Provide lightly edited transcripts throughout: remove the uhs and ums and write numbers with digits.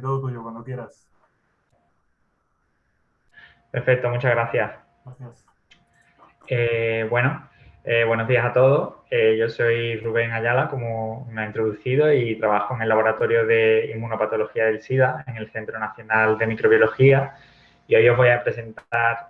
Todo tuyo, cuando quieras. Perfecto, muchas gracias. Gracias. Bueno, buenos días a todos. Yo soy Rubén Ayala, como me ha introducido, y trabajo en el Laboratorio de Inmunopatología del SIDA en el Centro Nacional de Microbiología. Y hoy os voy a presentar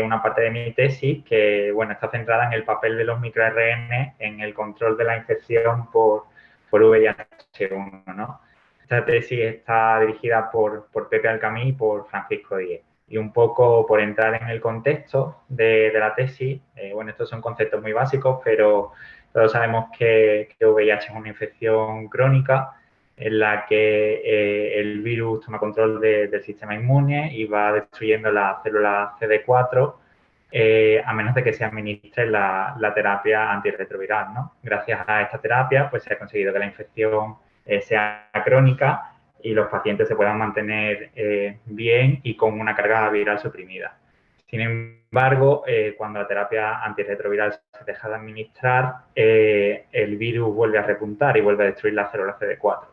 una parte de mi tesis que, bueno, está centrada en el papel de los microRN en el control de la infección por VIH-1, ¿no? Esta tesis está dirigida por Pepe Alcamí y por Francisco Díez. Y un poco por entrar en el contexto de la tesis, bueno, estos son conceptos muy básicos, pero todos sabemos que VIH es una infección crónica en la que el virus toma control del sistema inmune y va destruyendo las células CD4 a menos de que se administre la terapia antirretroviral, ¿no? Gracias a esta terapia, pues se ha conseguido que la infección sea crónica y los pacientes se puedan mantener bien y con una carga viral suprimida. Sin embargo, cuando la terapia antirretroviral se deja de administrar, el virus vuelve a repuntar y vuelve a destruir las células CD4.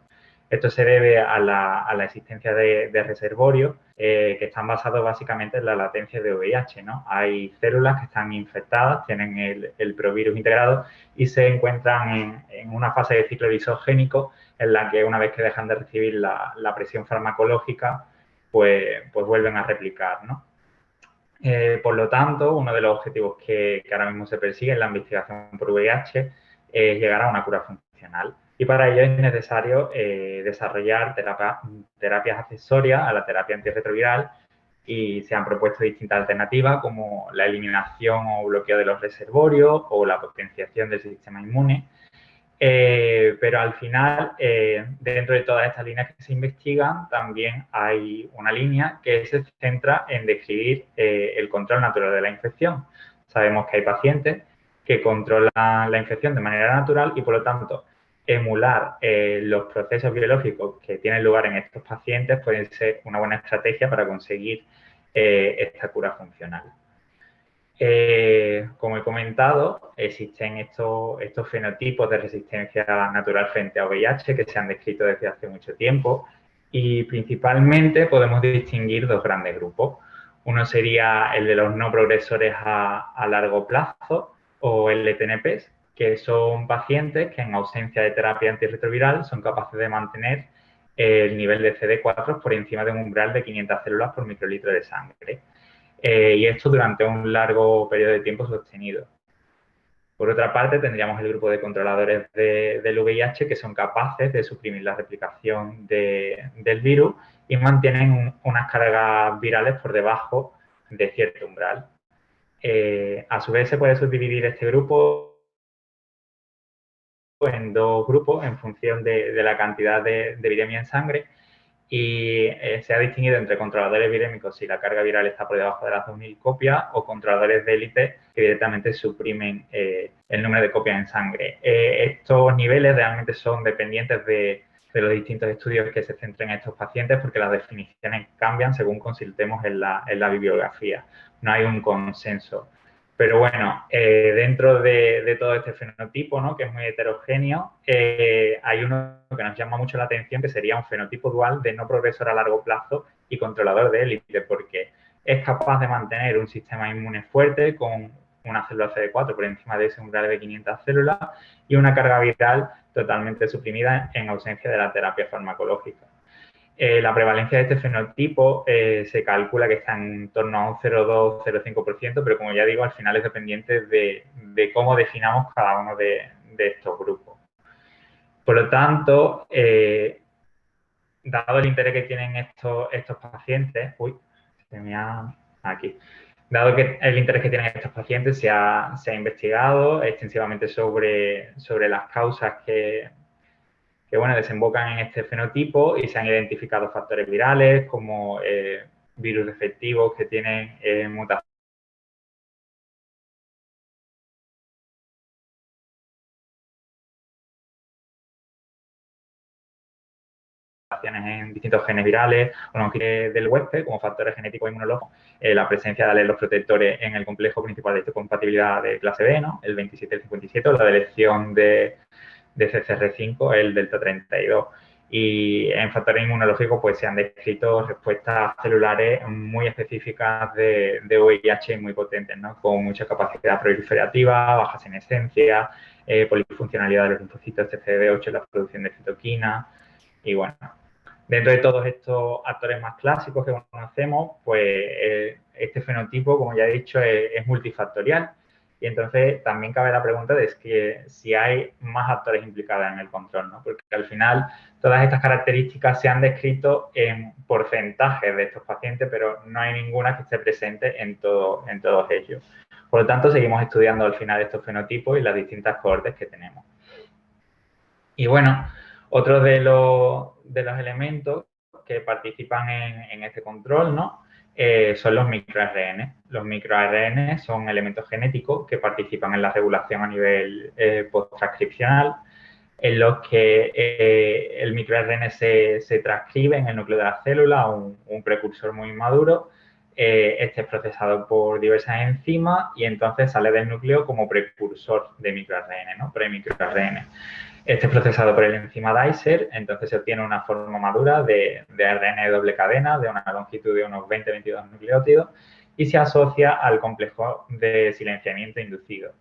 Esto se debe a la existencia de reservorios que están basados básicamente en la latencia de VIH, ¿no? Hay células que están infectadas, tienen el provirus integrado y se encuentran en una fase de ciclo lisogénico en la que una vez que dejan de recibir la presión farmacológica, pues vuelven a replicar, ¿no? Por lo tanto, uno de los objetivos que ahora mismo se persigue en la investigación por VIH es llegar a una cura funcional. Y para ello es necesario desarrollar terapias accesorias a la terapia antirretroviral y se han propuesto distintas alternativas como la eliminación o bloqueo de los reservorios o la potenciación del sistema inmune. Pero al final, dentro de todas estas líneas que se investigan, también hay una línea que se centra en describir el control natural de la infección. Sabemos que hay pacientes que controlan la infección de manera natural y, por lo tanto, emular los procesos biológicos que tienen lugar en estos pacientes puede ser una buena estrategia para conseguir esta cura funcional. Como he comentado, existen estos fenotipos de resistencia natural frente a VIH que se han descrito desde hace mucho tiempo y principalmente podemos distinguir dos grandes grupos. Uno sería el de los no progresores a largo plazo o LTNPs, que son pacientes que en ausencia de terapia antirretroviral son capaces de mantener el nivel de CD4 por encima de un umbral de 500 células por microlitro de sangre y esto durante un largo periodo de tiempo sostenido. Por otra parte, tendríamos el grupo de controladores del VIH que son capaces de suprimir la replicación del virus y mantienen unas cargas virales por debajo de cierto umbral. A su vez, se puede subdividir este grupo en dos grupos en función de la cantidad de viremia en sangre y se ha distinguido entre controladores virémicos si la carga viral está por debajo de las 2.000 copias o controladores de élite que directamente suprimen el número de copias en sangre. Estos niveles realmente son dependientes de los distintos estudios que se centren en estos pacientes porque las definiciones cambian según consultemos en la bibliografía. No hay un consenso. Pero bueno, dentro de todo este fenotipo, ¿no? Que es muy heterogéneo, hay uno que nos llama mucho la atención, que sería un fenotipo dual de no progresor a largo plazo y controlador de élite, porque es capaz de mantener un sistema inmune fuerte con una célula CD4 por encima de ese umbral de 500 células y una carga viral totalmente suprimida en ausencia de la terapia farmacológica. La prevalencia de este fenotipo se calcula que está en torno a un 0,2-0,5%, pero como ya digo, al final es dependiente de cómo definamos cada uno de estos grupos. Por lo tanto, dado el interés que tienen estos pacientes, se me ha aquí. Dado que el interés que tienen estos pacientes, se ha investigado extensivamente sobre las causas que bueno, desembocan en este fenotipo y se han identificado factores virales como virus defectivos que tienen mutaciones en distintos genes virales o no del huésped como factores genéticos inmunológicos, la presencia de alelos protectores en el complejo principal de histocompatibilidad de clase B, ¿no? El 27 y el 57, o la elección de CCR5, el delta 32. Y en factores inmunológicos pues se han descrito respuestas celulares muy específicas de VIH muy potentes, ¿no? Con mucha capacidad proliferativa, baja senescencia, polifuncionalidad de los linfocitos TCD8 en la producción de citoquina. Y bueno, dentro de todos estos actores más clásicos que conocemos, pues este fenotipo, como ya he dicho, es multifactorial. Y entonces también cabe la pregunta de si hay más actores implicados en el control, ¿no? Porque al final todas estas características se han descrito en porcentajes de estos pacientes, pero no hay ninguna que esté presente en todos ellos. Por lo tanto, seguimos estudiando al final estos fenotipos y las distintas cohortes que tenemos. Y bueno, otro de los elementos que participan en este control, ¿no? Son los microARN. Los microARN son elementos genéticos que participan en la regulación a nivel posttranscripcional, en los que el microARN se transcribe en el núcleo de la célula, un precursor muy inmaduro. Este es procesado por diversas enzimas y entonces sale del núcleo como precursor de microARN, ¿no? PremicroARN. Este es procesado por el enzima Dicer, entonces se obtiene una forma madura de ARN de doble cadena de una longitud de unos 20-22 nucleótidos y se asocia al complejo de silenciamiento inducido.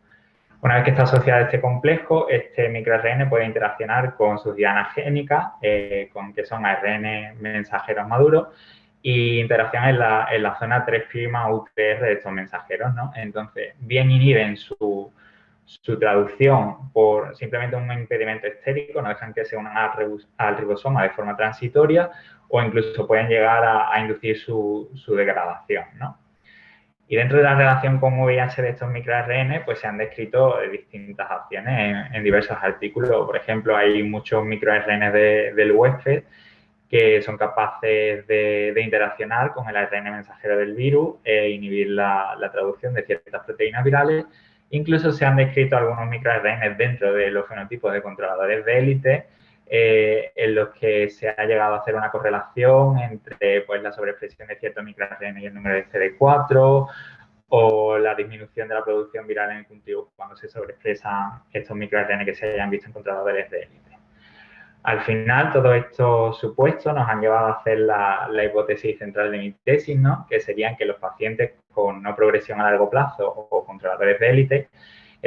Una vez que está asociado a este complejo, este microARN puede interaccionar con sus dianas génicas, con que son ARN mensajeros maduros, y interacción en la zona 3' UTR de estos mensajeros, ¿no? Entonces, bien inhiben su traducción por simplemente un impedimento estérico, no dejan que se unan al ribosoma de forma transitoria o incluso pueden llegar a inducir su degradación, ¿no? Y dentro de la relación con VIH de estos microARN, pues se han descrito distintas acciones en diversos artículos. Por ejemplo, hay muchos microARN del huésped que son capaces de interaccionar con el ARN mensajero del virus e inhibir la traducción de ciertas proteínas virales. Incluso se han descrito algunos microARN dentro de los fenotipos de controladores de élite, en los que se ha llegado a hacer una correlación entre pues, la sobreexpresión de ciertos microARN y el número de CD4, o la disminución de la producción viral en el cultivo cuando se sobreexpresan estos microARN que se hayan visto en controladores de élite. Al final, todos estos supuestos nos han llevado a hacer la hipótesis central de mi tesis, ¿no? Que serían que los pacientes con no progresión a largo plazo o controladores de élite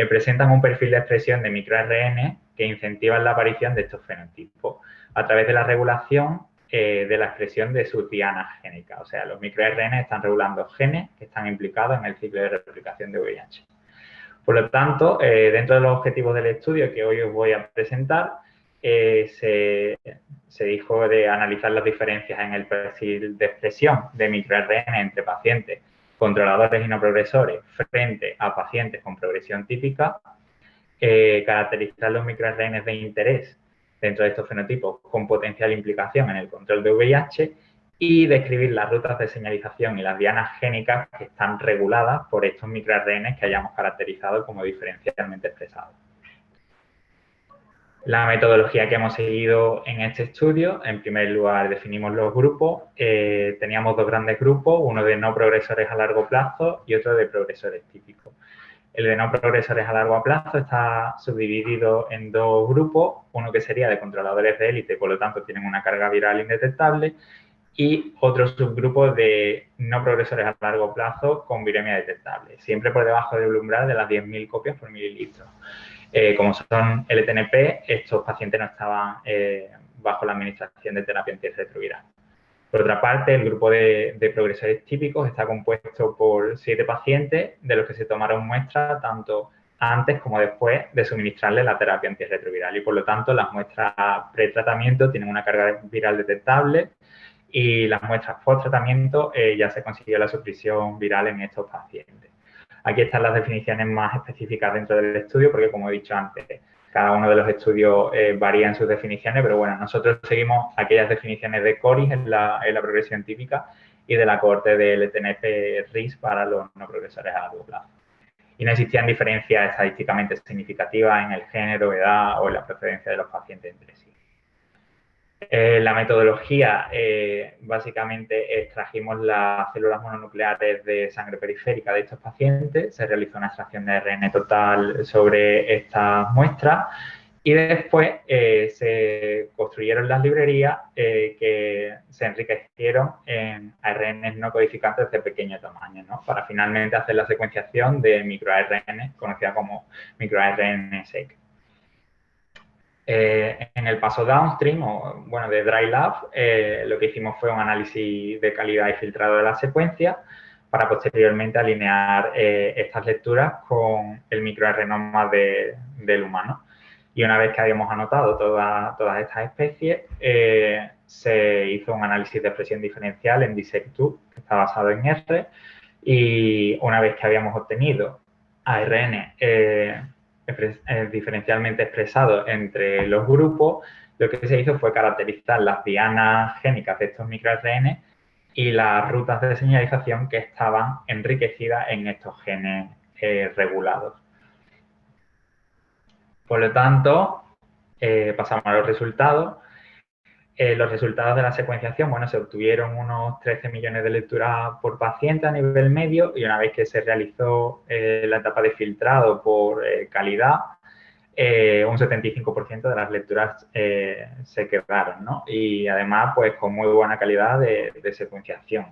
presentan un perfil de expresión de microARN que incentivan la aparición de estos fenotipos a través de la regulación de la expresión de sus dianas génicas. O sea, los microARN están regulando genes que están implicados en el ciclo de replicación de VIH. Por lo tanto, dentro de los objetivos del estudio que hoy os voy a presentar, se dijo de analizar las diferencias en el perfil de expresión de microARN entre pacientes controladores y no progresores frente a pacientes con progresión típica, caracterizar los microARN de interés dentro de estos fenotipos con potencial implicación en el control de VIH y describir las rutas de señalización y las dianas génicas que están reguladas por estos microARN que hayamos caracterizado como diferencialmente expresados. La metodología que hemos seguido en este estudio, en primer lugar definimos los grupos. Teníamos dos grandes grupos, uno de no progresores a largo plazo y otro de progresores típicos. El de no progresores a largo plazo está subdividido en dos grupos, uno que sería de controladores de élite, por lo tanto tienen una carga viral indetectable, y otro subgrupo de no progresores a largo plazo con viremia detectable, siempre por debajo del umbral de las 10.000 copias por mililitro. Como son LTNP, estos pacientes no estaban bajo la administración de terapia antirretroviral. Por otra parte, el grupo de progresores típicos está compuesto por 7 pacientes, de los que se tomaron muestras tanto antes como después de suministrarle la terapia antirretroviral. Y por lo tanto, las muestras pretratamiento tienen una carga viral detectable y las muestras post-tratamiento ya se consiguió la supresión viral en estos pacientes. Aquí están las definiciones más específicas dentro del estudio, porque como he dicho antes, cada uno de los estudios varía en sus definiciones, pero bueno, nosotros seguimos aquellas definiciones de CORIS en la progresión típica y de la cohorte de LTNF-RIS para los no progresores a largo plazo. Y no existían diferencias estadísticamente significativas en el género, edad o en la procedencia de los pacientes entre sí. La metodología, básicamente extrajimos las células mononucleares de sangre periférica de estos pacientes, se realizó una extracción de ARN total sobre estas muestras Y después se construyeron las librerías que se enriquecieron en ARNs no codificantes de pequeño tamaño, ¿no? Para finalmente hacer la secuenciación de microARN, conocida como microARN-seq. En el paso downstream, o bueno, de Dry Lab, lo que hicimos fue un análisis de calidad y filtrado de la secuencia para posteriormente alinear estas lecturas con el microarrenoma del humano. Y una vez que habíamos anotado todas estas especies, se hizo un análisis de expresión diferencial en Dissect2, que está basado en R, y una vez que habíamos obtenido ARN diferencialmente expresado entre los grupos, lo que se hizo fue caracterizar las dianas génicas de estos microRN y las rutas de señalización que estaban enriquecidas en estos genes regulados. Por lo tanto, pasamos a los resultados. Los resultados de la secuenciación, bueno, se obtuvieron unos 13 millones de lecturas por paciente a nivel medio y una vez que se realizó la etapa de filtrado por calidad, un 75% de las lecturas se quedaron, ¿no? Y además, pues con muy buena calidad de secuenciación.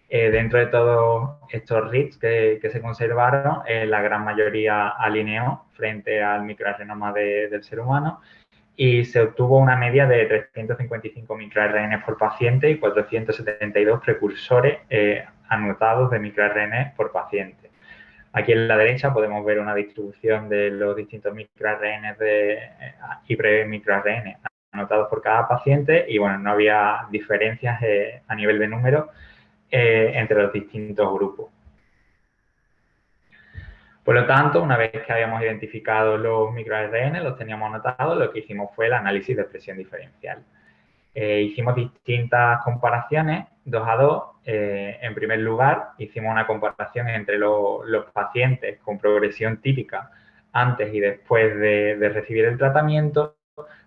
Dentro de todos estos reads que se conservaron, la gran mayoría alineó frente al microarrenoma del ser humano y se obtuvo una media de 355 microRN por paciente y 472 precursores anotados de microRN por paciente. Aquí en la derecha podemos ver una distribución de los distintos microRN y pre-microRN anotados por cada paciente y, bueno, no había diferencias a nivel de número entre los distintos grupos. Por lo tanto, una vez que habíamos identificado los microRN, los teníamos anotados, lo que hicimos fue el análisis de expresión diferencial. Hicimos distintas comparaciones, 2 a 2. En primer lugar, hicimos una comparación entre los pacientes con progresión típica antes y después de recibir el tratamiento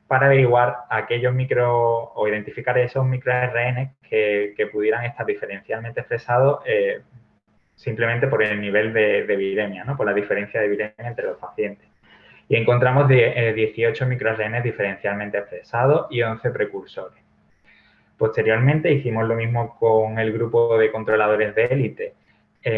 para averiguar aquellos o identificar esos microRN que pudieran estar diferencialmente expresados simplemente por el nivel de viremia, ¿no? Por la diferencia de viremia entre los pacientes. Y encontramos 18 microRN diferencialmente expresados y 11 precursores. Posteriormente hicimos lo mismo con el grupo de controladores de élite,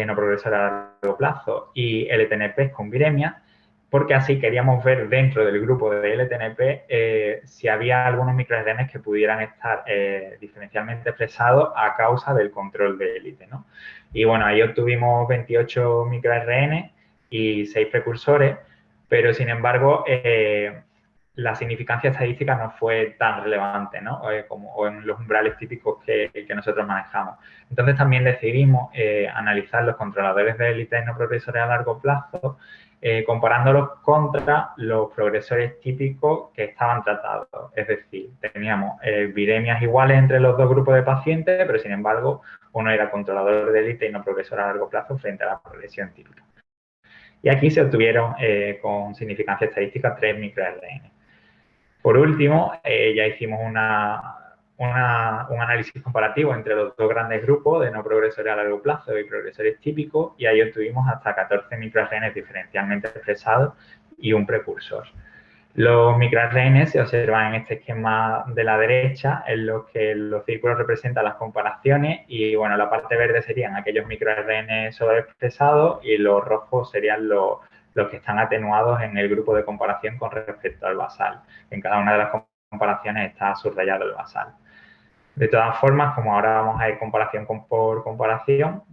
no progresor a largo plazo, y LTNP con viremia, porque así queríamos ver dentro del grupo de LTNP si había algunos microRN que pudieran estar diferencialmente expresados a causa del control de élite, ¿no? Y bueno, ahí obtuvimos 28 microRN y 6 precursores, pero sin embargo la significancia estadística no fue tan relevante, ¿no? O en los umbrales típicos que nosotros manejamos. Entonces también decidimos analizar los controladores de élite no progresores a largo plazo, comparándolos contra los progresores típicos que estaban tratados. Es decir, teníamos viremias iguales entre los dos grupos de pacientes, pero sin embargo uno era controlador de élite y no progresor a largo plazo frente a la progresión típica. Y aquí se obtuvieron con significancia estadística 3 microRN. Por último, ya hicimos un análisis comparativo entre los dos grandes grupos de no progresores a largo plazo y progresores típicos y ahí obtuvimos hasta 14 microRN diferencialmente expresados y un precursor. Los microRN se observan en este esquema de la derecha, en los que los círculos representan las comparaciones y, bueno, la parte verde serían aquellos microRN sobreexpresados y los rojos serían los que están atenuados en el grupo de comparación con respecto al basal. En cada una de las comparaciones está subrayado el basal. De todas formas, como ahora vamos a ir comparación por comparación,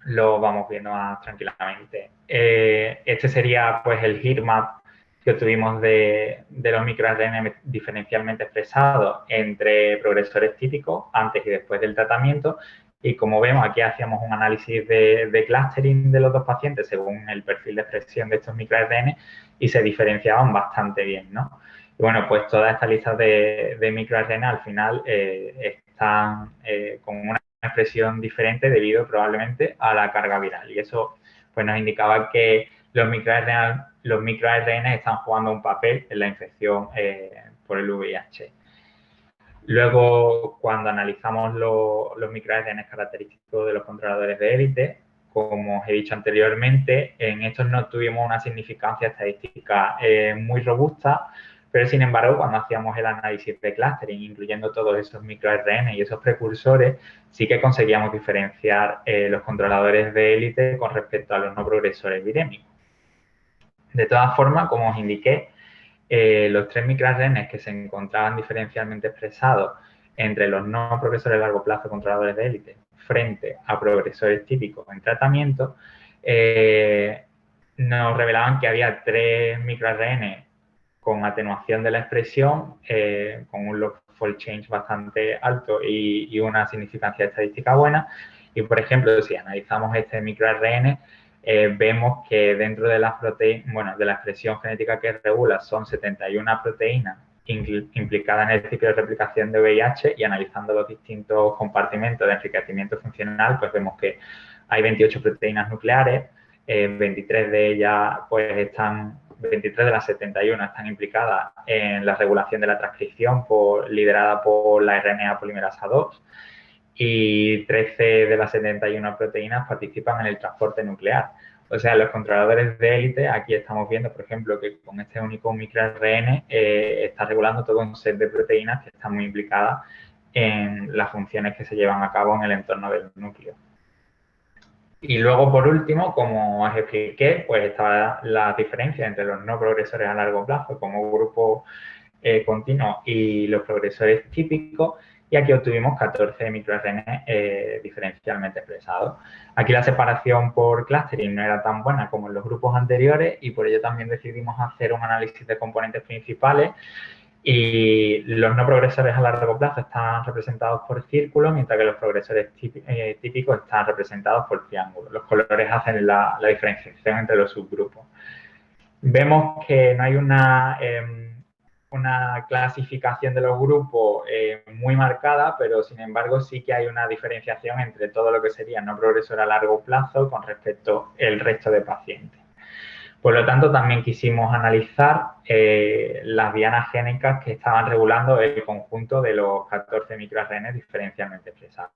lo vamos viendo más tranquilamente. Este sería, pues, el heatmap que obtuvimos de los microRN diferencialmente expresados entre progresores típicos antes y después del tratamiento. Y como vemos, aquí hacíamos un análisis de clustering de los dos pacientes según el perfil de expresión de estos microRN y se diferenciaban bastante bien, ¿no? Y bueno, pues todas estas listas de microRN al final están con una expresión diferente debido probablemente a la carga viral. Y eso pues nos indicaba que los microRN están jugando un papel en la infección por el VIH. Luego, cuando analizamos los microRN característicos de los controladores de élite, como os he dicho anteriormente, en estos no tuvimos una significancia estadística muy robusta, pero sin embargo, cuando hacíamos el análisis de clustering, incluyendo todos esos microRNA y esos precursores, sí que conseguíamos diferenciar los controladores de élite con respecto a los no progresores virémicos. De todas formas, como os indiqué, los 3 microRNA que se encontraban diferencialmente expresados entre los no progresores a largo plazo controladores de élite frente a progresores típicos en tratamiento, nos revelaban que había 3 microRNA con atenuación de la expresión, con un log fold change bastante alto y una significancia estadística buena. Y, por ejemplo, si analizamos este microRNA, vemos que dentro de las proteínas, bueno, de la expresión genética que regula son 71 proteínas implicadas en el ciclo de replicación de VIH, y analizando los distintos compartimentos de enriquecimiento funcional, pues vemos que hay 28 proteínas nucleares, 23 de ellas pues están 23 de las 71 están implicadas en la regulación de la transcripción liderada por la RNA polimerasa 2, y 13 de las 71 proteínas participan en el transporte nuclear. O sea, los controladores de élite, aquí estamos viendo, por ejemplo, que con este único microRNA está regulando todo un set de proteínas que están muy implicadas en las funciones que se llevan a cabo en el entorno del núcleo. Y luego, por último, como os expliqué, pues estaba la diferencia entre los no progresores a largo plazo como grupo continuo y los progresores típicos, y aquí obtuvimos 14 microRNA diferencialmente expresados. Aquí la separación por clustering no era tan buena como en los grupos anteriores, y por ello también decidimos hacer un análisis de componentes principales, y los no progresores a largo plazo están representados por círculos, mientras que los progresores típicos están representados por triángulos. Los colores hacen la diferenciación entre los subgrupos. Vemos que no hay una clasificación de los grupos muy marcada, pero sin embargo sí que hay una diferenciación entre todo lo que sería no progresor a largo plazo con respecto al resto de pacientes. Por lo tanto, también quisimos analizar las dianas génicas que estaban regulando el conjunto de los 14 microRNA diferencialmente expresados.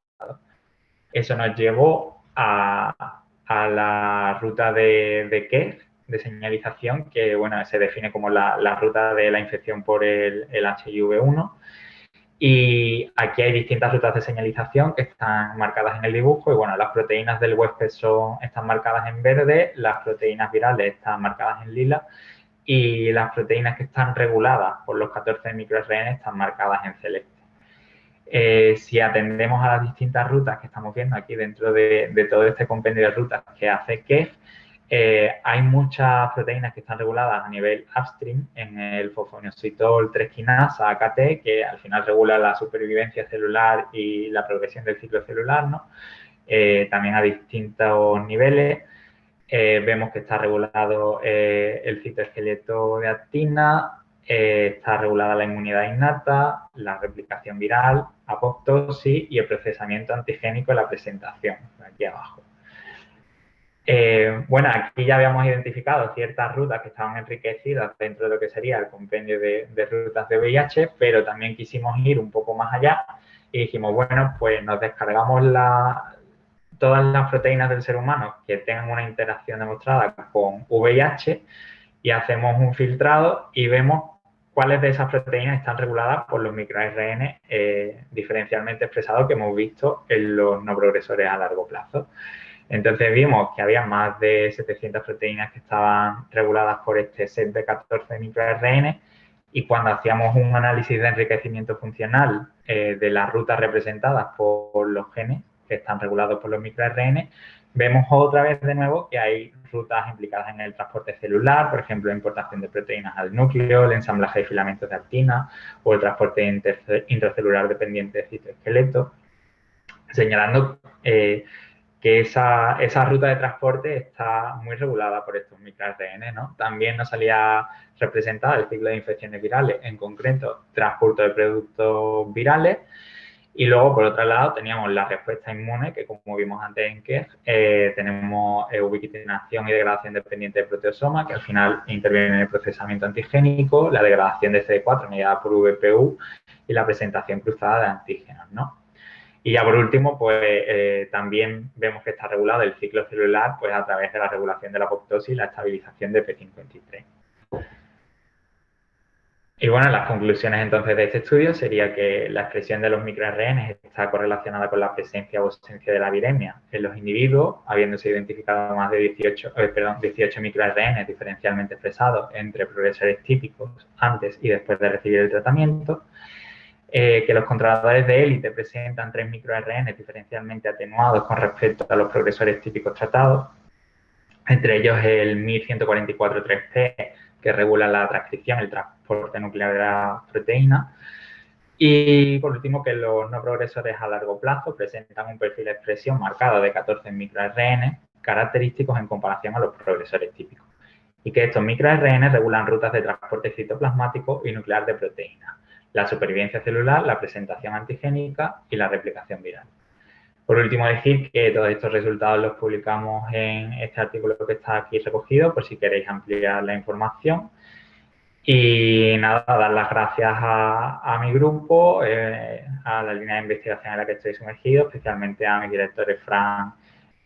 Eso nos llevó a la ruta de Kegg, de señalización, que bueno, se define como la ruta de la infección por el HIV-1. Y aquí hay distintas rutas de señalización que están marcadas en el dibujo, y bueno, las proteínas del huésped están marcadas en verde, las proteínas virales están marcadas en lila, y las proteínas que están reguladas por los 14 microRNA están marcadas en celeste. Si atendemos a las distintas rutas que estamos viendo aquí dentro de todo este compendio de rutas que hace Kegg, hay muchas proteínas que están reguladas a nivel upstream en el fosfoinositol 3 quinasa AKT, que al final regula la supervivencia celular y la progresión del ciclo celular, ¿no? También a distintos niveles. Vemos que está regulado el citoesqueleto de actina, está regulada la inmunidad innata, la replicación viral, apoptosis y el procesamiento antigénico de la presentación, aquí abajo. Bueno, aquí ya habíamos identificado ciertas rutas que estaban enriquecidas dentro de lo que sería el compendio de rutas de VIH, pero también quisimos ir un poco más allá y dijimos, bueno, pues nos descargamos todas las proteínas del ser humano que tengan una interacción demostrada con VIH y hacemos un filtrado y vemos cuáles de esas proteínas están reguladas por los microRNA diferencialmente expresados que hemos visto en los no progresores a largo plazo. Entonces vimos que había más de 700 proteínas que estaban reguladas por este set de 14 microRNA, y cuando hacíamos un análisis de enriquecimiento funcional de las rutas representadas por los genes que están regulados por los microRNA, vemos otra vez de nuevo que hay rutas implicadas en el transporte celular, por ejemplo, la importación de proteínas al núcleo, el ensamblaje de filamentos de actina o el transporte intracelular dependiente de citoesqueleto, señalando que esa ruta de transporte está muy regulada por estos microRNA, ¿no? También nos salía representada el ciclo de infecciones virales, en concreto, transporte de productos virales. Y luego, por otro lado, teníamos la respuesta inmune, que como vimos antes en Kegg, tenemos ubiquitinación y degradación dependiente de proteosoma, que al final interviene en el procesamiento antigénico, la degradación de CD4 mediada por VPU y la presentación cruzada de antígenos, ¿no? Y ya por último, pues también vemos que está regulado el ciclo celular pues a través de la regulación de la apoptosis y la estabilización de P53. Y bueno, las conclusiones entonces de este estudio sería que la expresión de los microRNA está correlacionada con la presencia o ausencia de la viremia en los individuos, habiéndose identificado más de 18 microRNA diferencialmente expresados entre progresores típicos antes y después de recibir el tratamiento, que los controladores de élite presentan 3 microRNA diferencialmente atenuados con respecto a los progresores típicos tratados, entre ellos el 1144-3P, que regula la transcripción, el transporte nuclear de la proteína. Y por último, que los no progresores a largo plazo presentan un perfil de expresión marcado de 14 microRN característicos en comparación a los progresores típicos. Y que estos microRN regulan rutas de transporte citoplasmático y nuclear de proteínas, la supervivencia celular, la presentación antigénica y la replicación viral. Por último, decir que todos estos resultados los publicamos en este artículo que está aquí recogido, por si queréis ampliar la información. Y nada, dar las gracias a mi grupo, a la línea de investigación en la que estoy sumergido, especialmente a mis directores Fran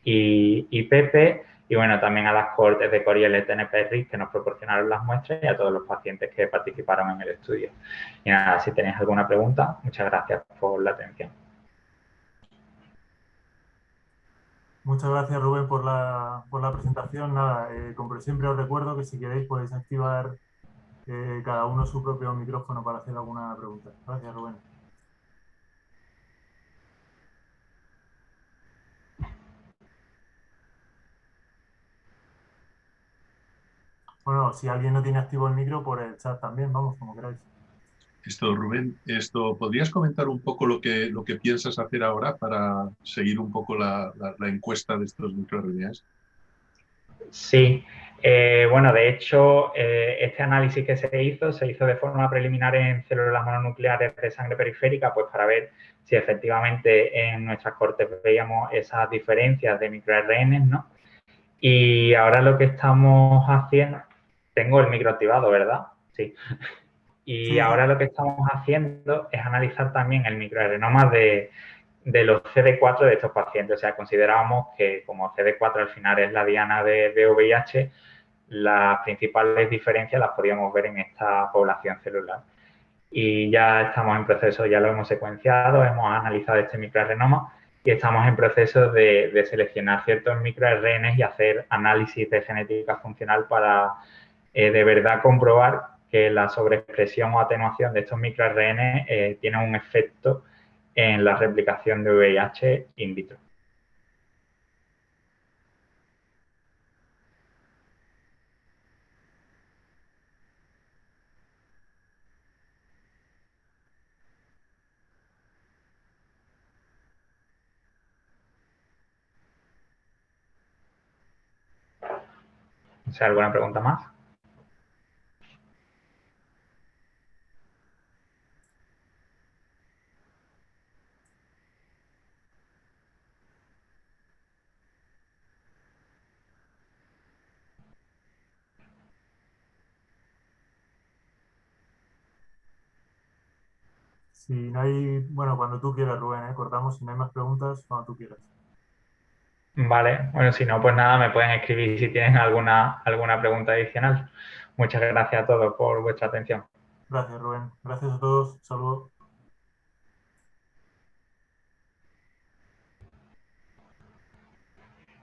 y Pepe, y bueno, también a las cohortes de Coriel y TNP-RIC que nos proporcionaron las muestras y a todos los pacientes que participaron en el estudio. Y nada, si tenéis alguna pregunta, muchas gracias por la atención. Muchas gracias, Rubén, por la presentación. Nada, como siempre os recuerdo que si queréis podéis activar cada uno su propio micrófono para hacer alguna pregunta. Gracias, Rubén. Bueno, si alguien no tiene activo el micro, por el chat también, vamos, como queráis. Rubén, ¿podrías comentar un poco lo que piensas hacer ahora para seguir un poco la encuesta de estos microRNAs? Sí, bueno, de hecho, este análisis que se hizo de forma preliminar en células mononucleares de sangre periférica, pues para ver si efectivamente en nuestras cortes veíamos esas diferencias de microRNA, ¿no? Y ahora lo que estamos haciendo, tengo el micro activado, ¿verdad? Sí. Y Sí, ahora lo que estamos haciendo es analizar también el microadenoma de los CD4 de estos pacientes. O sea, considerábamos que como CD4 al final es la diana de VIH, las principales diferencias las podíamos ver en esta población celular. Y ya estamos en proceso, ya lo hemos secuenciado, hemos analizado este microarrenoma y estamos en proceso de seleccionar ciertos microRNAs y hacer análisis de genética funcional para de verdad comprobar que la sobreexpresión o atenuación de estos microRNA tiene un efecto en la replicación de VIH in vitro. O sea, ¿alguna pregunta más? si no hay, bueno, cuando tú quieras, Rubén, cortamos, si no hay más preguntas, cuando tú quieras. Vale, bueno, si no, pues nada, me pueden escribir si tienen alguna pregunta adicional. Muchas gracias a todos por vuestra atención. Gracias, Rubén. Gracias a todos. Saludos.